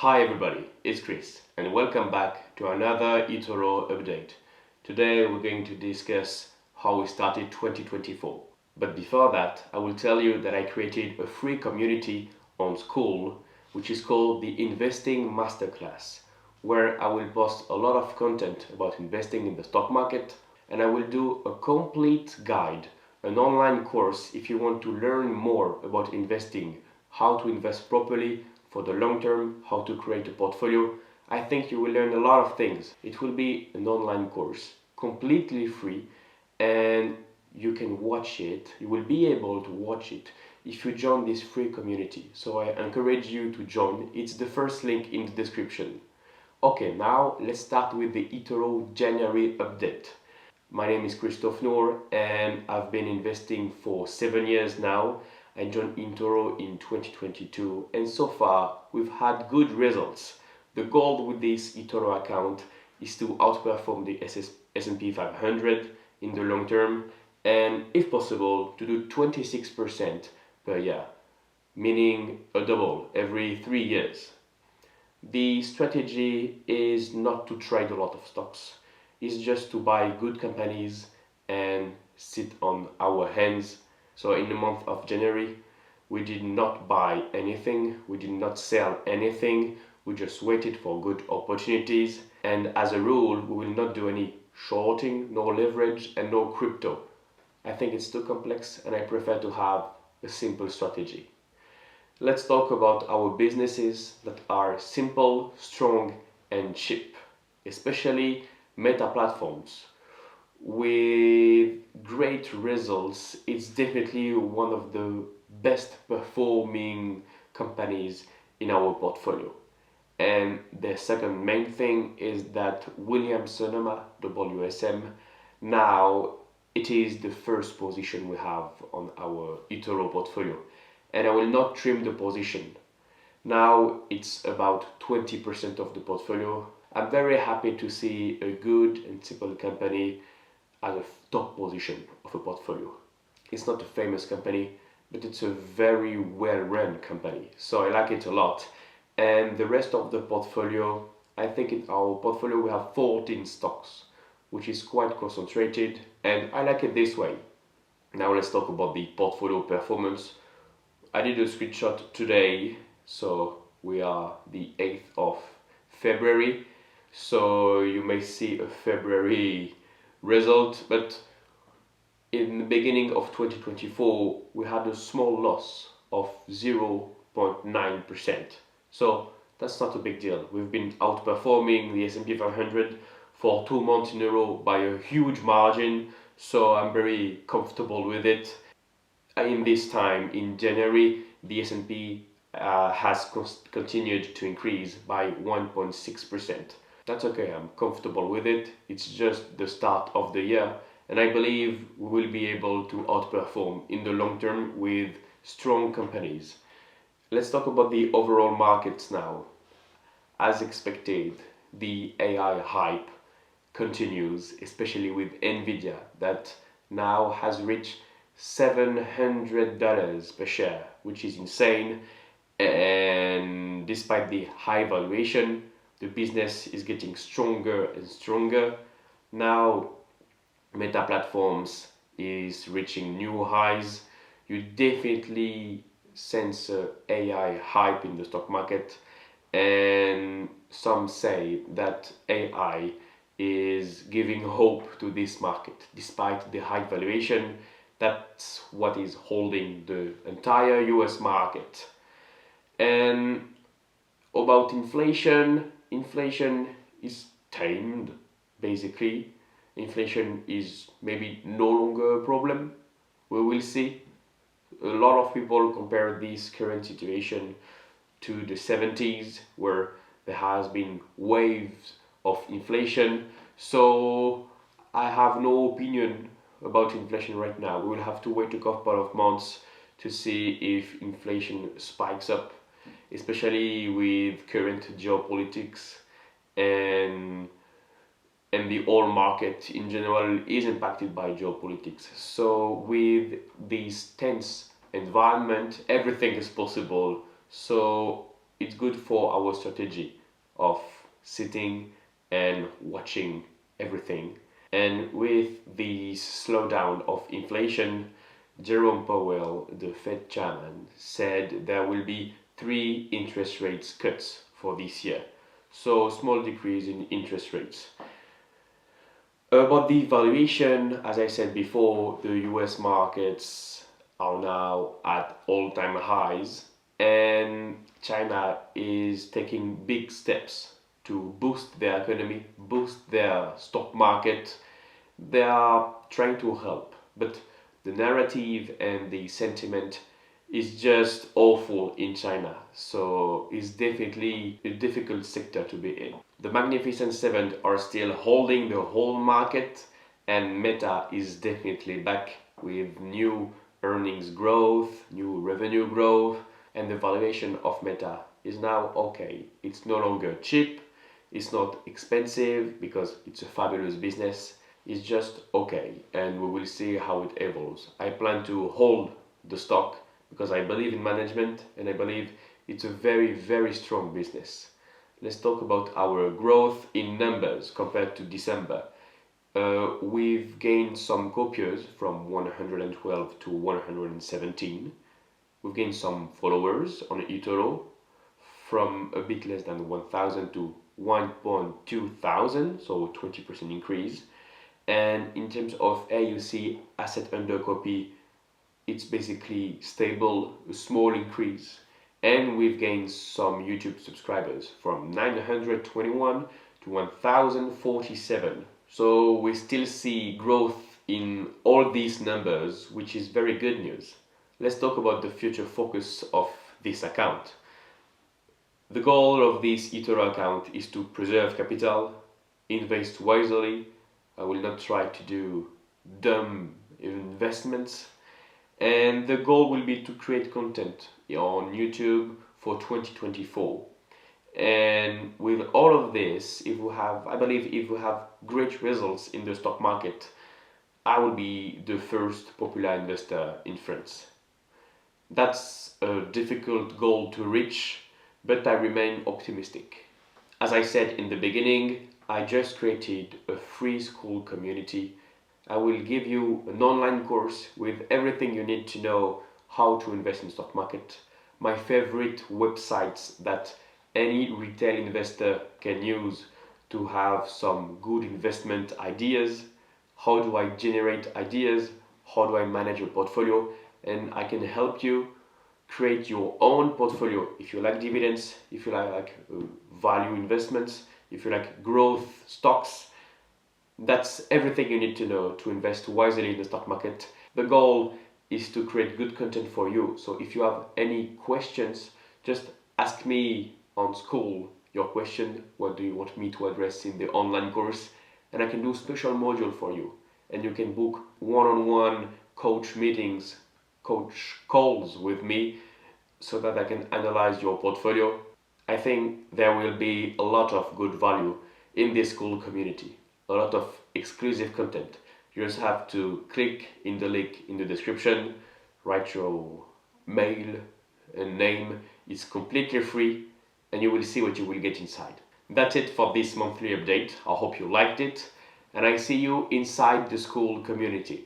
Hi everybody, it's Chris and welcome back to another eToro update. Today we're going to discuss how we started 2024. But before that, I will tell you that I created a free community on Skool, which is called the Investing Masterclass, where I will post a lot of content about investing in the stock market, and I will do a complete guide, an online course if you want to learn more about investing, how to invest properly for the long term, how to create a portfolio. I think you will learn a lot of things. It will be an online course, completely free, and you can watch it. You will be able to watch it if you join this free community. So I encourage you to join. It's the first link in the description. Okay, now let's start with the eToro January update. My name is Christophe Noor and I've been investing for 7 years now. I joined eToro in 2022 and so far we've had good results. The goal with this eToro account is to outperform the S&P 500 in the long term and if possible to do 26% per year, meaning a double every 3 years. The strategy is not to trade a lot of stocks, it's just to buy good companies and sit on our hands. So in the month of January, we did not buy anything, we did not sell anything, we just waited for good opportunities. And as a rule, we will not do any shorting, no leverage and no crypto. I think it's too complex and I prefer to have a simple strategy. Let's talk about our businesses that are simple, strong and cheap, especially meta platforms. With great results, it's definitely one of the best performing companies in our portfolio. And the second main thing is that Williams Sonoma, WSM, now it is the first position we have on our eToro portfolio. And I will not trim the position. Now it's about 20% of the portfolio. I'm very happy to see a good and simple company as a top position of a portfolio. It's not a famous company, but it's a very well-run company, so I like it a lot. And the rest of the portfolio, I think in our portfolio we have 14 stocks, which is quite concentrated, and I like it this way. Now let's talk about the portfolio performance. I did a screenshot today, so we are the 8th of February, so you may see a February result, but in the beginning of 2024 we had a small loss of 0.9%. So that's not a big deal. We've been outperforming the S&P 500 for 2 months in a row by a huge margin, so I'm very comfortable with it. In this time in January, the S&P has continued to increase by 1.6%. That's okay, I'm comfortable with it. It's just the start of the year and I believe we will be able to outperform in the long term with strong companies. Let's talk about the overall markets now. As expected, the AI hype continues, especially with Nvidia that now has reached $700 per share, which is insane. And despite the high valuation, the business is getting stronger and stronger. Now Meta Platforms is reaching new highs. You definitely sense AI hype in the stock market, and some say that AI is giving hope to this market despite the high valuation. That's what is holding the entire US market. And about inflation is tamed basically. Inflation is maybe no longer a problem. We will see. A lot of people compare this current situation to the 70s where there has been waves of inflation. So I have no opinion about inflation right now. We will have to wait a couple of months to see if inflation spikes up, especially with current geopolitics and the oil market in general is impacted by geopolitics. So with this tense environment, everything is possible. So it's good for our strategy of sitting and watching everything. And with the slowdown of inflation, Jerome Powell, the Fed chairman, said there will be 3 interest rates cuts for this year. So small decrease in interest rates. About the valuation, as I said before, the US markets are now at all-time highs, and China is taking big steps to boost their economy, boost their stock market. They are trying to help, but the narrative and the sentiment is just awful in China. So it's definitely a difficult sector to be in. The Magnificent Seven are still holding the whole market, and Meta is definitely back with new earnings growth, new revenue growth, and the valuation of Meta is now okay. It's no longer cheap, it's not expensive because it's a fabulous business. It's just okay, and we will see how it evolves. I plan to hold the stock because I believe in management and I believe it's a very, very strong business. Let's talk about our growth in numbers compared to December. We've gained some copiers from 112 to 117. We've gained some followers on eToro from a bit less than 1,000 to 1.2 thousand, so 20% increase. And in terms of AUC, asset under copy, it's basically stable, a small increase. And we've gained some YouTube subscribers from 921 to 1047. So we still see growth in all these numbers, which is very good news. Let's talk about the future focus of this account. The goal of this eToro account is to preserve capital, invest wisely. I will not try to do dumb investments. And the goal will be to create content on YouTube for 2024. And with all of this, I believe if we have great results in the stock market, I will be the first popular investor in France. That's a difficult goal to reach, but I remain optimistic. As I said in the beginning, I just created a free Skool community. I will give you an online course with everything you need to know how to invest in the stock market, my favorite websites that any retail investor can use to have some good investment ideas, how do I generate ideas, how do I manage a portfolio, and I can help you create your own portfolio if you like dividends, if you like value investments, if you like growth stocks. That's everything you need to know to invest wisely in the stock market. The goal is to create good content for you. So if you have any questions, just ask me on Skool your question. What do you want me to address in the online course? And I can do special module for you. And you can book one-on-one coach meetings, coach calls with me so that I can analyze your portfolio. I think there will be a lot of good value in this Skool community. A lot of exclusive content. You just have to click in the link in the description, write your mail and name. It's completely free and you will see what you will get inside. That's it for this monthly update. I hope you liked it and I see you inside the Skool community.